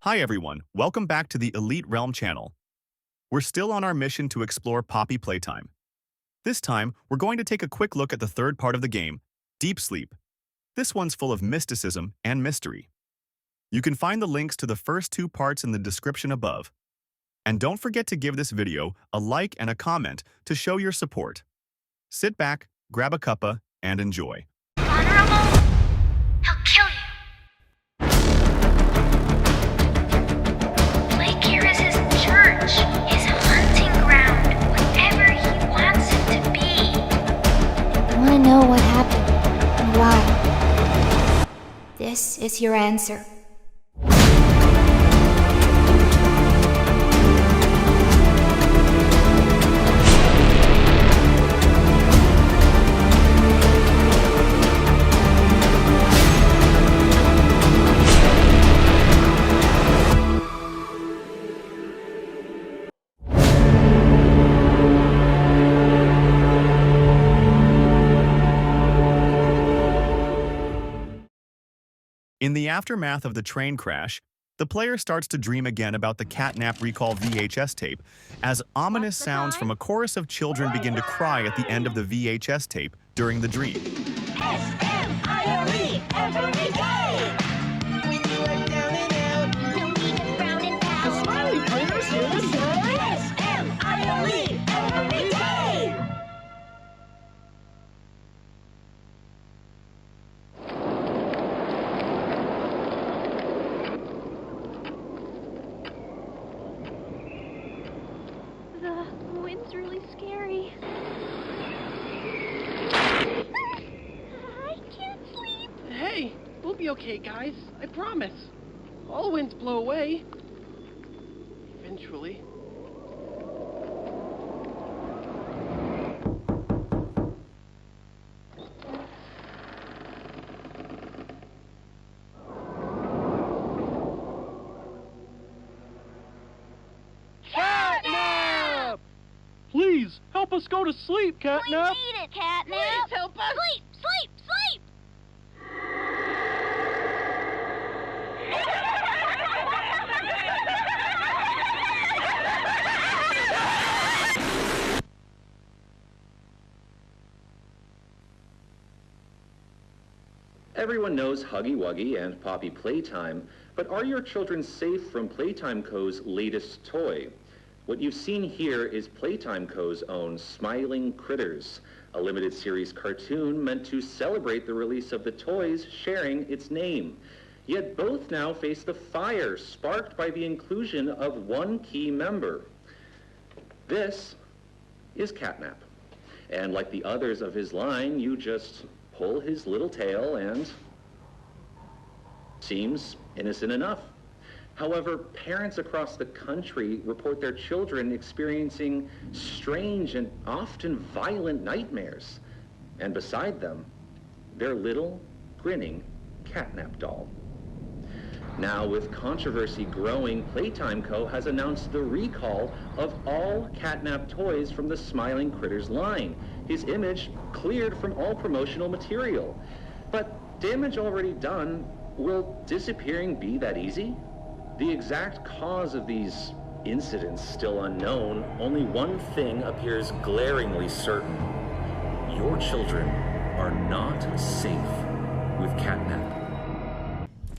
Hi everyone, welcome back to the Elite Realm channel. We're still on our mission to explore Poppy Playtime. This time, we're going to take a quick look at the third part of the game, Deep Sleep. This one's full of mysticism and mystery. You can find the links to the first two parts in the description above. And don't forget to give this video a like and a comment to show your support. Sit back, grab a cuppa, and enjoy. Vulnerable? He'll kill you. Playcare is his church, his hunting ground, whatever he wants it to be. I want to know what happened and why. This is your answer. In the aftermath of the train crash, the player starts to dream again about the Catnap recall VHS tape, as ominous sounds from a chorus of children begin to cry at the end of the VHS tape during the dream. SMILE every day! When you are down and out, no need to frown and pout. The smiling critters here to say SMILE every day! The wind's really scary. I can't sleep. Hey, we'll be okay, guys. I promise. All winds blow away. Eventually. Catnap! Please, help us go to sleep, Catnap! We need it, Catnap. Please help us! Sleep, sleep, sleep. Everyone knows Huggy Wuggy and Poppy Playtime, but are your children safe from Playtime Co.'s latest toy? What you've seen here is Playtime Co.'s own Smiling Critters, a limited series cartoon meant to celebrate the release of the toys sharing its name. Yet both now face the fire sparked by the inclusion of one key member. This is Catnap. And like the others of his line, you just pull his little tail and seems innocent enough. However, parents across the country report their children experiencing strange and often violent nightmares. And beside them, their little, grinning Catnap doll. Now, with controversy growing, Playtime Co. has announced the recall of all Catnap toys from the Smiling Critters line. His image cleared from all promotional material. But damage already done, will disappearing be that easy? The exact cause of these incidents still unknown, only one thing appears glaringly certain. Your children are not safe with Catnap.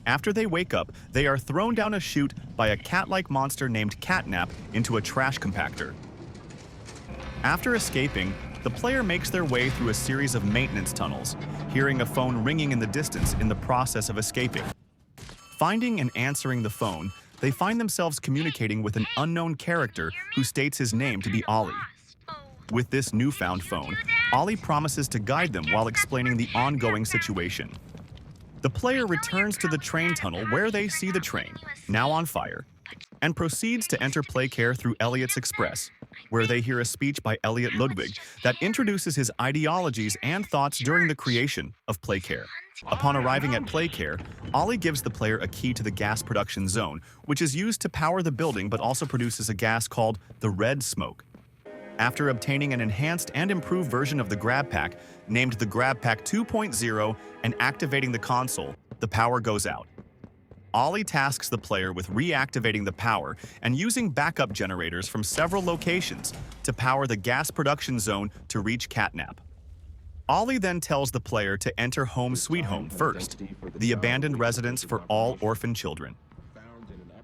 After they wake up, they are thrown down a chute by a cat-like monster named Catnap into a trash compactor. After escaping, the player makes their way through a series of maintenance tunnels, hearing a phone ringing in the distance in the process of escaping. Finding and answering the phone, they find themselves communicating with an unknown character who states his name to be Ollie. With this newfound phone, Ollie promises to guide them while explaining the ongoing situation. The player returns to the train tunnel where they see the train, now on fire, and proceeds to enter Playcare through Elliot's Express, where they hear a speech by Elliot Ludwig that introduces his ideologies and thoughts during the creation of Playcare. Upon arriving at Playcare, Ollie gives the player a key to the gas production zone, which is used to power the building but also produces a gas called the red smoke. After obtaining an enhanced and improved version of the Grab Pack, named the Grab Pack 2.0, and activating the console, the power goes out. Ollie tasks the player with reactivating the power and using backup generators from several locations to power the gas production zone to reach Catnap. Ollie then tells the player to enter Home Sweet Home first, the abandoned residence for all orphan children.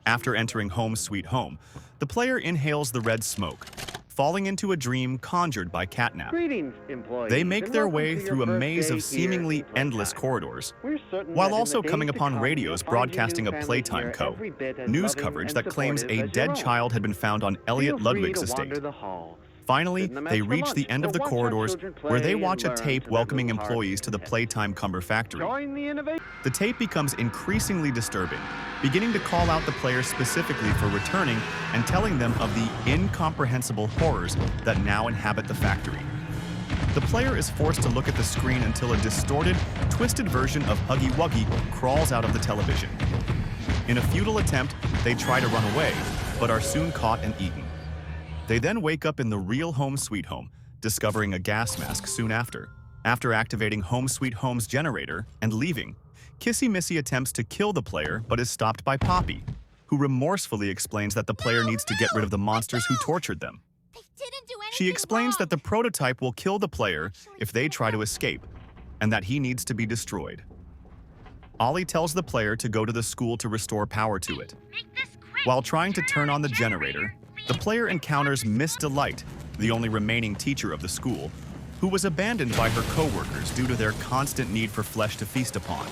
After entering Home Sweet Home, the player inhales the red smoke, falling into a dream conjured by Catnap. Greetings, employees. They make and their welcome way to your through a maze birthday of seemingly here in endless Playtime. corridors, We're certain while that in also the coming days to upon come, radios you'll find your broadcasting new of family Playtime here Co. every bit as News loving coverage and that claims supportive a as your dead own. child had been found on Elliot Feel free Ludwig's to estate. wander the halls. Finally, Sit in the they mess for reach lunch, the end of or the watch our corridors children where they play watch and a learn tape to their welcoming little heart's employees to the content. Playtime Cumber factory. Join the innovation. The tape becomes increasingly disturbing, beginning to call out the players specifically for returning and telling them of the incomprehensible horrors that now inhabit the factory. The player is forced to look at the screen until a distorted, twisted version of Huggy Wuggy crawls out of the television. In a futile attempt, they try to run away, but are soon caught and eaten. They then wake up in the real Home Sweet Home, discovering a gas mask soon after. After activating Home Sweet Home's generator and leaving, Kissy Missy attempts to kill the player but is stopped by Poppy, who remorsefully explains that the player needs to get rid of the monsters who tortured them. They didn't do anything She explains wrong. that the prototype will kill the player if they try to escape, and that he needs to be destroyed. Ollie tells the player to go to the school to restore power to it. Make this quick. While trying to turn on the generator, the player encounters Miss Delight, the only remaining teacher of the school, who was abandoned by her co-workers due to their constant need for flesh to feast upon.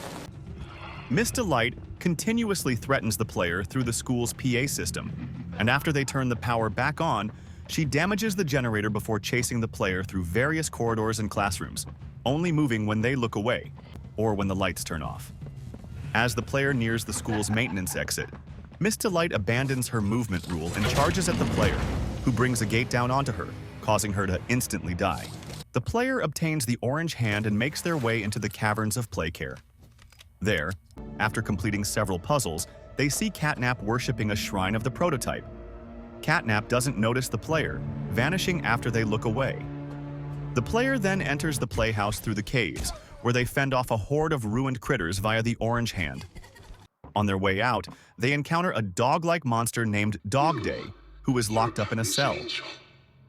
Miss Delight continuously threatens the player through the school's PA system, and after they turn the power back on, she damages the generator before chasing the player through various corridors and classrooms, only moving when they look away, or when the lights turn off. As the player nears the school's maintenance exit, Miss Delight abandons her movement rule and charges at the player, who brings a gate down onto her, causing her to instantly die. The player obtains the orange hand and makes their way into the caverns of Playcare. There, after completing several puzzles, they see Catnap worshipping a shrine of the prototype. Catnap doesn't notice the player, vanishing after they look away. The player then enters the playhouse through the caves, where they fend off a horde of ruined critters via the orange hand. On their way out, they encounter a dog-like monster named DogDay, who is locked up in a cell.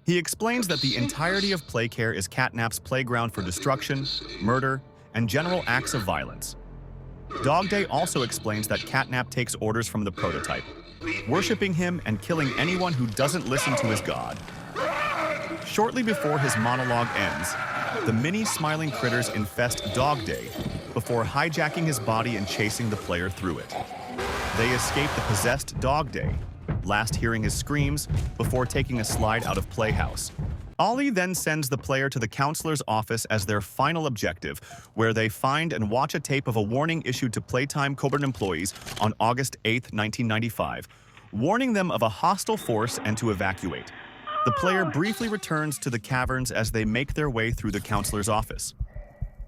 He explains that the entirety of Playcare is Catnap's playground for destruction, murder, and general acts of violence. DogDay also explains that Catnap takes orders from the prototype, worshipping him and killing anyone who doesn't listen to his god. Shortly before his monologue ends, the mini smiling critters infest DogDay before hijacking his body and chasing the player through it. They escape the possessed DogDay, last hearing his screams before taking a slide out of Playhouse. Ollie then sends the player to the counselor's office as their final objective, where they find and watch a tape of a warning issued to Playtime Coburn employees on August 8, 1995, warning them of a hostile force and to evacuate. The player briefly returns to the caverns as they make their way through the counselor's office.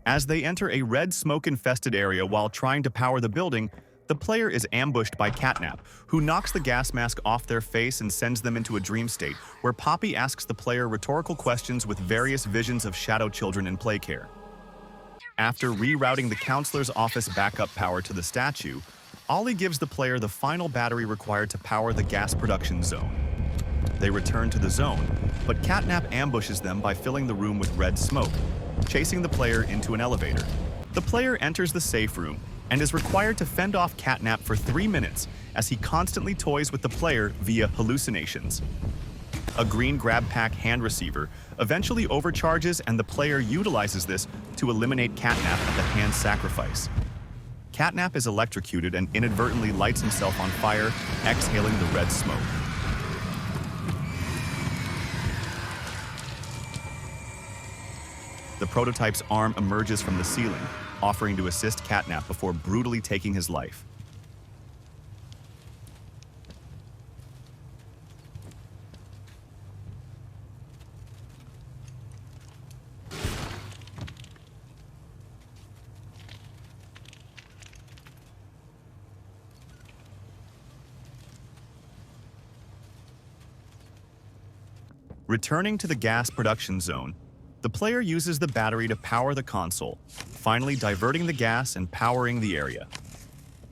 As they enter a red smoke-infested area while trying to power the building, the player is ambushed by Catnap, who knocks the gas mask off their face and sends them into a dream state, where Poppy asks the player rhetorical questions with various visions of shadow children in Playcare. After rerouting the counselor's office backup power to the statue, Ollie gives the player the final battery required to power the gas production zone. They return to the zone, but Catnap ambushes them by filling the room with red smoke, chasing the player into an elevator. The player enters the safe room and is required to fend off Catnap for 3 minutes as he constantly toys with the player via hallucinations. A green grab pack hand receiver eventually overcharges, and the player utilizes this to eliminate Catnap at the hand sacrifice. Catnap is electrocuted and inadvertently lights himself on fire, exhaling the red smoke. The prototype's arm emerges from the ceiling, offering to assist Catnap before brutally taking his life. Returning to the gas production zone, the player uses the battery to power the console, finally diverting the gas and powering the area.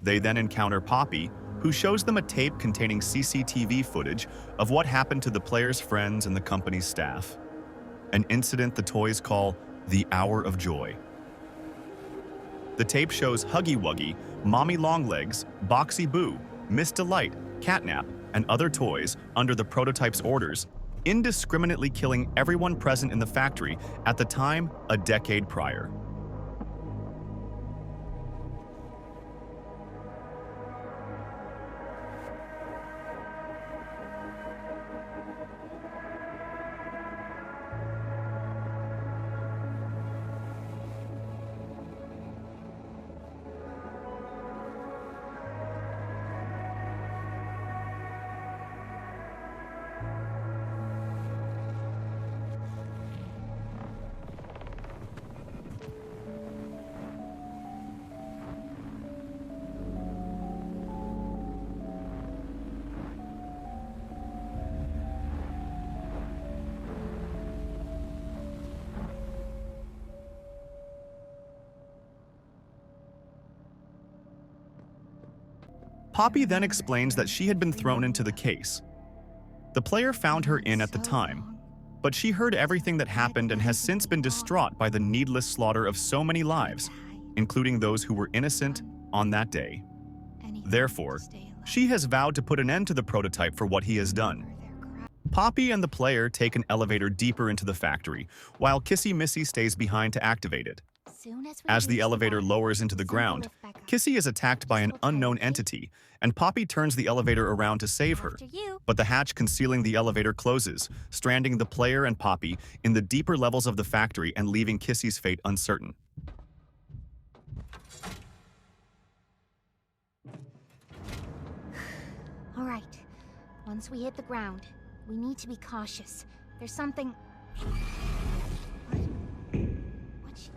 They then encounter Poppy, who shows them a tape containing CCTV footage of what happened to the players' friends and the company's staff. An incident the toys call the Hour of Joy. The tape shows Huggy Wuggy, Mommy Longlegs, Boxy Boo, Miss Delight, Catnap, and other toys under the prototype's orders, indiscriminately killing everyone present in the factory at the time a decade prior. Poppy then explains that she had been thrown into the case. The player found her in at the time, but she heard everything that happened and has since been distraught by the needless slaughter of so many lives, including those who were innocent on that day. Therefore, she has vowed to put an end to the prototype for what he has done. Poppy and the player take an elevator deeper into the factory, while Kissy Missy stays behind to activate it. As the elevator lowers into the ground, Kissy is attacked by an unknown entity, and Poppy turns the elevator around to save her. But the hatch concealing the elevator closes, stranding the player and Poppy in the deeper levels of the factory and leaving Kissy's fate uncertain. All right. Once we hit the ground, we need to be cautious. There's something... What?